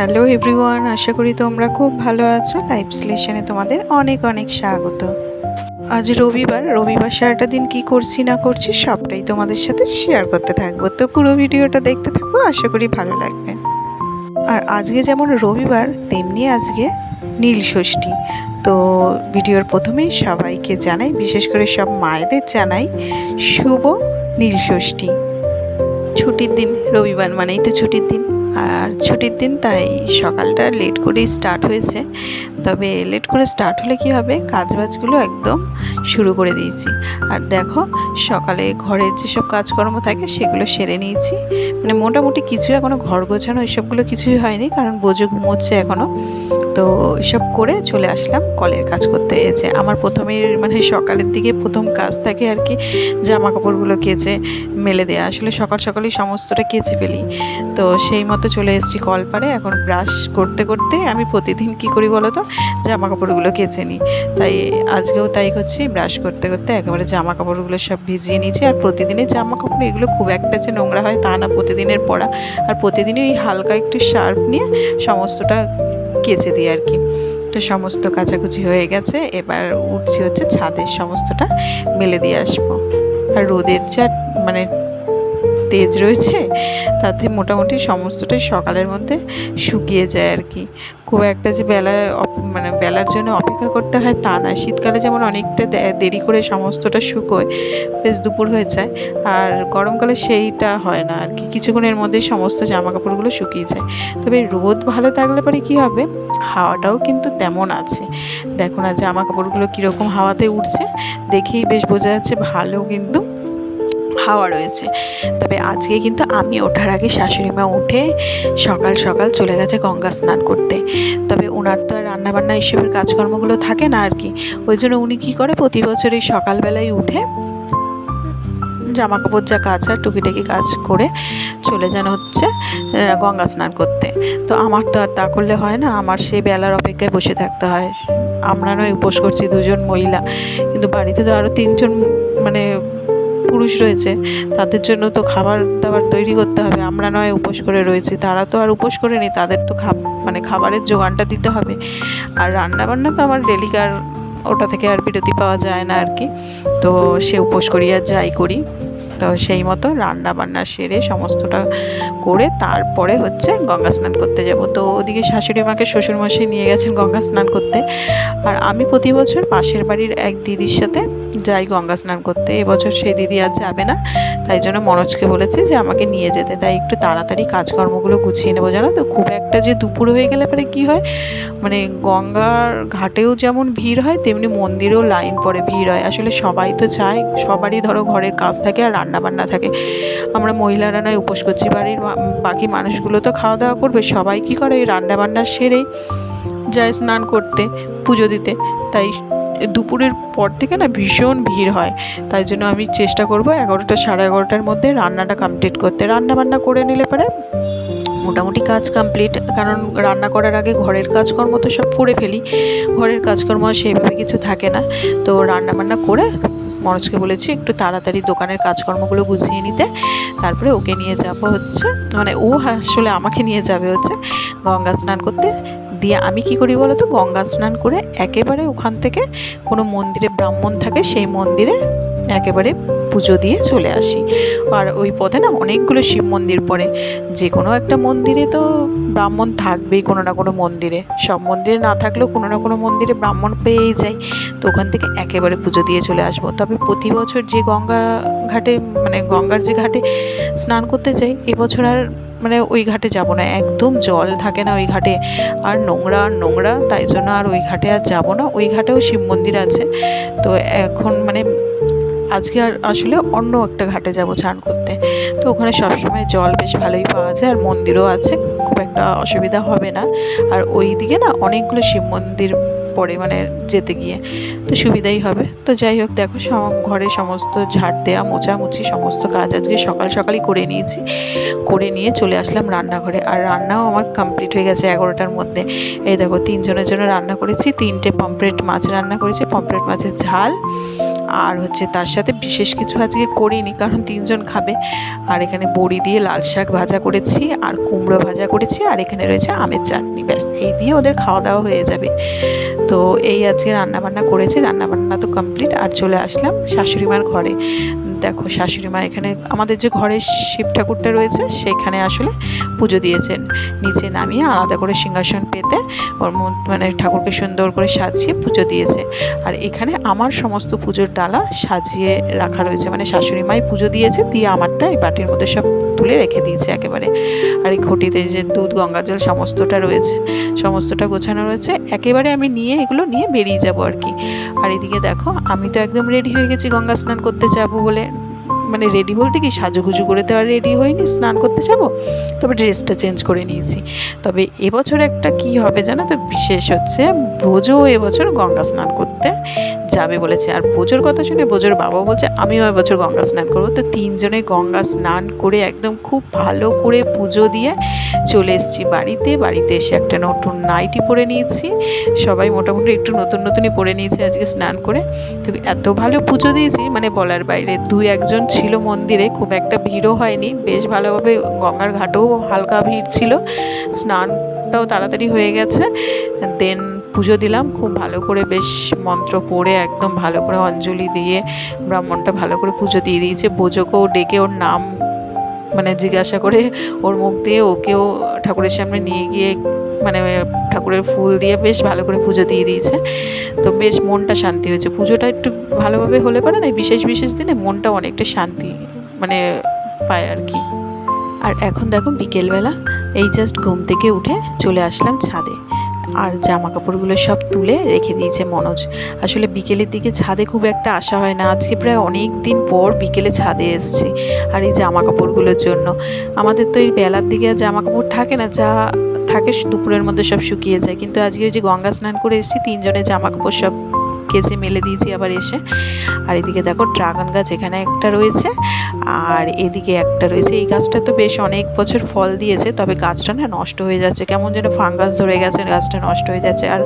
Hello everyone, আশা করি তোমরা খুব ভালো আছো। লাইফ স্লেশনে তোমাদের অনেক অনেক স্বাগত। আজ রবিবার সারাটা দিন কি করছি না করছি সবটাই তোমাদের সাথে শেয়ার করতে থাকবো। তো পুরো ভিডিওটা দেখতে থাকো, আশা করি ভালো লাগবে। আর আজকে যেমন রবিবার তেমনি আজকে নীল ষষ্ঠী। তো ভিডিওর প্রথমেই সবাইকে জানাই, বিশেষ করে সব মায়েদের জানাই শুভ নীল ষষ্ঠী। ছুটির দিন, রবিবার মানেই তো ছুটির দিন, আর ছুটির দিন তাই সকালটা লেট করেই স্টার্ট হয়েছে। তবে লেট করে স্টার্ট হলে কি হবে, কাজবাজগুলো একদম শুরু করে দিয়েছি। আর দেখো, সকালে ঘরের যেসব কাজকর্ম থাকে সেগুলো সেরে নিয়েছি। মানে মোটামুটি কিছু এখনও ঘর গোছানো এসবগুলো কিছুই হয়নি, কারণ বোঝো ঘুমোচ্ছে এখনও। তো এসব করে চলে আসলাম কলের কাজ করতে। এসে আমার প্রথমেই মানে সকালের দিকে প্রথম কাজ থাকে আর কি, জামা কাপড়গুলো কেচে মেলে দেওয়া। আসলে সকাল সকালই সমস্তটা কেচে ফেলি। তো সেই মতো চলে এসেছি কলপাড়ে। এখন ব্রাশ করতে করতে আমি প্রতিদিন কি করি বলো তো, জামা কাপড়গুলো কেচে নিই। তাই আজকেও তাই করছি, ব্রাশ করতে করতে একেবারে জামা কাপড়গুলো সব ভিজিয়ে নিয়েছি। আর প্রতিদিনের জামা কাপড় এগুলো খুব একটা যে নোংরা হয় তা না, প্রতিদিনের পরা। আর প্রতিদিনই ওই হালকা একটু শার্প নিয়ে সমস্তটা কেচে দিই আর কি। তো সমস্ত কাচাকুচি হয়ে গেছে, এবার উঠছি হচ্ছে ছাদের সমস্তটা মেলে দিয়ে আসবো। আর রোদের যা মানে তেজ রয়েছে, তাতে মোটামুটি সমস্তটাই সকালের মধ্যে শুকিয়ে যায় আর কি। খুব একটা যে বেলার জন্য অপেক্ষা করতে হয় তা না। শীতকালে যেমন অনেকটা দেরি করে সমস্তটা শুকোয়, বেশ দুপুর হয়ে যায়। আর গরমকালে সেইটা হয় না আর কি, কিছুক্ষণের মধ্যেই সমস্ত জামা কাপড়গুলো শুকিয়ে যায়। তবে রোদ ভালো থাকলে পরে কী হবে, হাওয়াটাও কিন্তু তেমন আছে। দেখো না জামা কাপড়গুলো কীরকম হাওয়াতে উঠছে, দেখেই বেশ বোঝা যাচ্ছে ভালো কিন্তু হাওয়া রয়েছে। তবে আজকে কিন্তু আমি ওঠার আগে শাশুড়ি মা উঠে সকাল সকাল চলে গেছে গঙ্গা স্নান করতে। তবে ওনার তো আর রান্নাবান্না এইসবের কাজকর্মগুলো থাকে না আর কি। ওই জন্য উনি কী করে, প্রতি বছর এই সকালবেলায় উঠে জামা কাপড় যা কাচা টুকিটাকি কাজ করে চলে যান হচ্ছে গঙ্গা স্নান করতে। তো আমার তো আর তা করলে হয় না, আমার সেই বেলার অপেক্ষায় বসে থাকতে হয়। আমরা নয় উপোস করছি দুজন মহিলা, কিন্তু বাড়িতে তো আরও তিনজন মানে পুরুষ রয়েছে, তাদের জন্য তো খাবার দাবার তৈরি করতে হবে। আমরা নয় উপোস করে রয়েছি, তারা তো আর উপোস করে নি, তাদের তো খাবারের জোগানটা দিতে হবে। আর রান্নাবান্না তো আমার ডেলিকার, ওটা থেকে আর বিরতি পাওয়া যায় না আর কি। তো সে উপোস করি আর যাই করি, তো সেই মতো রান্না বান্না সেরে সমস্তটা করে তারপরে হচ্ছে গঙ্গা স্নান করতে যাব। তো ওদিকে শাশুড়ি মাকে শ্বশুরমশাই নিয়ে গেছেন গঙ্গা স্নান করতে। আর আমি প্রতি বছর পাশের বাড়ির এক দিদির সাথে যাই গঙ্গা স্নান করতে। এবছর সেই দিদি আর যাবে না, তাই জন্য মনোজকে বলেছি যে আমাকে নিয়ে যেতে। তাই একটু তাড়াতাড়ি কাজকর্মগুলো গুছিয়ে নেবো। জানো তো, খুব একটা যে দুপুর হয়ে গেলে পরে কী হয়, মানে গঙ্গার ঘাটেও যেমন ভিড় হয় তেমনি মন্দিরেও লাইন পড়ে, ভিড় হয়। আসলে সবাই তো চায়, সবারই ধরো ঘরের কাজ থাকে আর রান্নাবান্না থাকে। আমরা মহিলারা নয় উপোস করছি, বাড়ির বাকি মানুষগুলো তো খাওয়া দাওয়া করবে। সবাই কী করে, এই রান্নাবান্না সেরেই যায় স্নান করতে, পুজো দিতে। তাই দুপুরের পর থেকে না ভীষণ ভিড় হয়। তাই জন্য আমি চেষ্টা করব 11টা সাড়ে 11টার মধ্যে রান্নাটা কমপ্লিট করতে। রান্নাবান্না করে নিলে পরে মোটামুটি কাজ কমপ্লিট, কারণ রান্না করার আগে ঘরের কাজকর্ম তো সব করে ফেলি। ঘরের কাজকর্ম সেইভাবে কিছু থাকে না। তো রান্নাবান্না করে মনোজকে বলেছি একটু তাড়াতাড়ি দোকানের কাজকর্মগুলো গুছিয়ে নিতে। তারপরে ওকে নিয়ে যাব হচ্ছে, মানে ও আসলে আমাকে নিয়ে যাবে হচ্ছে গঙ্গা স্নান করতে। দিয়ে আমি কি করি বলো তো, গঙ্গা স্নান করে একেবারে ওখান থেকে কোনো মন্দিরে ব্রাহ্মণ থাকে, সেই মন্দিরে একেবারে পুজো দিয়ে চলে আসি। আর ওই পথে না অনেকগুলো শিব মন্দির পড়ে, যে কোনো একটা মন্দিরে তো ব্রাহ্মণ থাকবেই, কোনো না কোনো মন্দিরে। সব মন্দিরে না থাকলেও কোনো না কোনো মন্দিরে ব্রাহ্মণ পেয়েই যাই। তো ওখান থেকে একেবারে পুজো দিয়ে চলে আসবো। তবে প্রতি বছর যে গঙ্গা ঘাটে, মানে গঙ্গার যে ঘাটে স্নান করতে যাই, এবছর আর মানে ওই ঘাটে যাব না, একদম জল থাকে না ওই ঘাটে, আর নোংরা, তাই জন্য আর ওই ঘাটে আর যাব না। ওই ঘাটেও শিব মন্দির আছে। তো এখন মানে আজকে আর আসলে অন্য একটা ঘাটে যাব স্নান করতে। তো ওখানে সবসময় জল বেশ ভালোই পাওয়া যায়, আর মন্দিরও আছে, খুব একটা অসুবিধা হবে না। আর ওই দিকে না অনেকগুলো শিব মন্দির পড়ে, মানে যেতে গিয়ে তো সুবিধাই হবে। তো যাই হোক, দেখো ঘরে সমস্ত ঝাড় দেওয়া মোছামুছি সমস্ত কাজ আজকে সকাল সকালই করে নিয়েছি। করে নিয়ে চলে আসলাম রান্নাঘরে। আর রান্নাও আমার কমপ্লিট হয়ে গেছে 11টার মধ্যে। এই দেখো, 3 জনের জন্য রান্না করেছি। 3টে পমফ্রেট মাছ রান্না করেছি, পমফ্রেট মাছের ঝাল, আর হচ্ছে তার সাথে বিশেষ কিছু আজকে করিনি, কারণ 3 জন খাবে। আর এখানে বড়ি দিয়ে লাল শাক ভাজা করেছি, আর কুমড়ো ভাজা করেছি, আর এখানে রয়েছে আমের চাটনি। ব্যাস এই দিয়ে ওদের খাওয়া দাওয়া হয়ে যাবে। তো এই আজকে রান্নাবান্না করেছি, রান্নাবান্না তো কমপ্লিট। আর চলে আসলাম শাশুড়ি মার ঘরে। দেখো শাশুড়ি মা এখানে আমাদের যে ঘরে শিব ঠাকুরটা রয়েছে সেখানে আসলে পুজো দিয়েছেন, নিচে নামিয়ে আলাদা করে সিংহাসন পেতে ওর মানে ঠাকুরকে সুন্দর করে সাজিয়ে পুজো দিয়েছে। আর এখানে আমার সমস্ত পুজোর ডালা সাজিয়ে রাখা রয়েছে, মানে শাশুড়ি মাই পুজো দিয়েছে, দিয়ে আমারটা এই বাটির মধ্যে সব তুলে রেখে দিয়েছে একেবারে। আর এই ঘটিতে যে দুধ গঙ্গা জল সমস্তটা রয়েছে, সমস্তটা গোছানো রয়েছে। একেবারে আমি এগুলো নিয়ে বেরিয়ে যাব আর কি। আর এদিকে দেখো আমি তো একদম রেডি হয়ে গেছি গঙ্গা স্নান করতে যাবো বলে। মানে রেডি বলতে কি, সাজুগুজু করে তো আর রেডি হইনি, স্নান করতে যাব, তবে ড্রেসটা চেঞ্জ করে নিয়েছি। তবে এবছর একটা কি হবে জানো তো, বিশেষ হচ্ছে ব্রজও এবছর গঙ্গা স্নান করতে যাবে বলেছে। আর ব্রজোর কথা শুনে ব্রজোর বাবা বলছে আমিও এবছর গঙ্গা স্নান করবো। তো 3 জনে গঙ্গা স্নান করে একদম খুব ভালো করে পুজো দিয়ে চলে এসেছি বাড়িতে। বাড়িতে এসে একটা নতুন নাইটি পরে নিয়েছি, সবাই মোটামুটি একটু নতুনই পরে নিয়েছি আজকে স্নান করে। তো এত ভালো পুজো দিয়েছি মানে বলার বাইরে। 2-1 জন ছিল মন্দিরে, খুব একটা ভিড়ও হয়নি, বেশ ভালোভাবে গঙ্গার ঘাটেও হালকা ভিড় ছিল, স্নানটাও তাড়াতাড়ি হয়ে গেছে। দেন পুজো দিলাম খুব ভালো করে, বেশ মন্ত্র পড়ে একদম ভালো করে অঞ্জলি দিয়ে ব্রাহ্মণটা ভালো করে পুজো দিয়ে দিয়েছে। বোঝোকেও ডেকে ওর নাম মানে জিজ্ঞাসা করে ওর মুখ দিয়ে ওকেও ঠাকুরের সামনে নিয়ে গিয়ে মানে ঠাকুরের ফুল দিয়ে বেশ ভালো করে পুজো দিয়ে দিয়েছে। তো বেশ মনটা শান্তি হয়েছে। পুজোটা একটু ভালোভাবে হলে পারে না, বিশেষ দিনে মনটা অনেকটা শান্তি মানে পায় আর কি। আর এখন দেখো বিকেলবেলা এই জাস্ট ঘুম থেকে উঠে চলে আসলাম ছাদে। আর জামা কাপড়গুলো সব তুলে রেখে দিয়েছে মনোজ। আসলে বিকেলের দিকে ছাদে খুব একটা আসা হয় না, আজকে প্রায় অনেক দিন পর বিকেলে ছাদে এসেছি। আর এই জামা কাপড়গুলোর জন্য আমাদের তো এই বেলার দিকে জামা কাপড় থাকে না, যা থাকে দুপুরের মধ্যে সব শুকিয়ে যায়। কিন্তু আজকে ওই যে গঙ্গা স্নান করে এসেছি, 3 জনের জামা কাপড় সব কেচে মেলে দিয়েছি আবার এসে। আর এদিকে দেখো ড্রাগন গাছ এখানে একটা রয়েছে, আর এদিকে একটা রয়েছে। এই গাছটা তো বেশ অনেক বছর ফল দিয়েছে, তবে গাছটা না নষ্ট হয়ে যাচ্ছে, কেমন যেন ফাঙ্গাস ধরে গেছে, গাছটা নষ্ট হয়ে যাচ্ছে। আর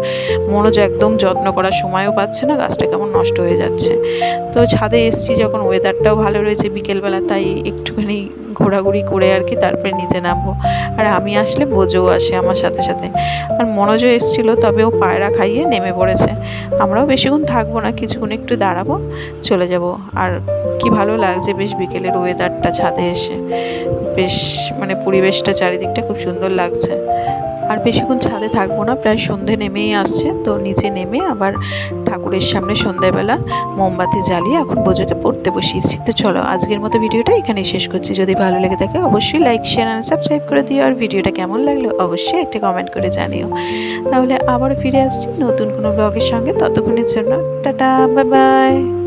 মনোজ একদম যত্ন করার সময়ও পাচ্ছে না, গাছটা কেমন নষ্ট হয়ে যাচ্ছে। তো ছাদে এসছি যখন, ওয়েদারটাও ভালো রয়েছে বিকেলবেলা, তাই একটুখানি ঘোরাঘুরি করে আর কি তারপরে নিচে নামবো। আর আমি আসলে বোঝও আসে আমার সাথে সাথে। আর মনোজও এসেছিলো, তবে ও পায়রা খাইয়ে নেমে পড়েছে। আমরাও বেশিক্ষণ থাকবো না, কিছুক্ষণ একটু দাঁড়াবো, চলে যাব। আর কি ভালো লাগছে বেশ বিকেলের ওয়েদারটা, ছাদে এসে বেশ মানে পরিবেশটা চারিদিকটা খুব সুন্দর লাগছে। আর বেশিক্ষণ ছাদে থাকবো না, প্রায় সন্ধে নেমেই আসছে। তো নিচে নেমে আবার ঠাকুরের সামনে সন্ধ্যাবেলা মোমবাতি জ্বালিয়ে এখন বোঝোকে পড়তে বসিয়েছি। তো চলো আজকের মতো ভিডিওটা এখানেই শেষ করছি। যদি ভালো লেগে থাকে অবশ্যই লাইক, শেয়ার আর সাবস্ক্রাইব করে দিও। আর ভিডিওটা কেমন লাগলো অবশ্যই একটা কমেন্ট করে জানিও। তাহলে আবার ফিরে আসছি নতুন কোনো ব্লগের সঙ্গে, ততক্ষণের জন্য টাটা, বাই বাই।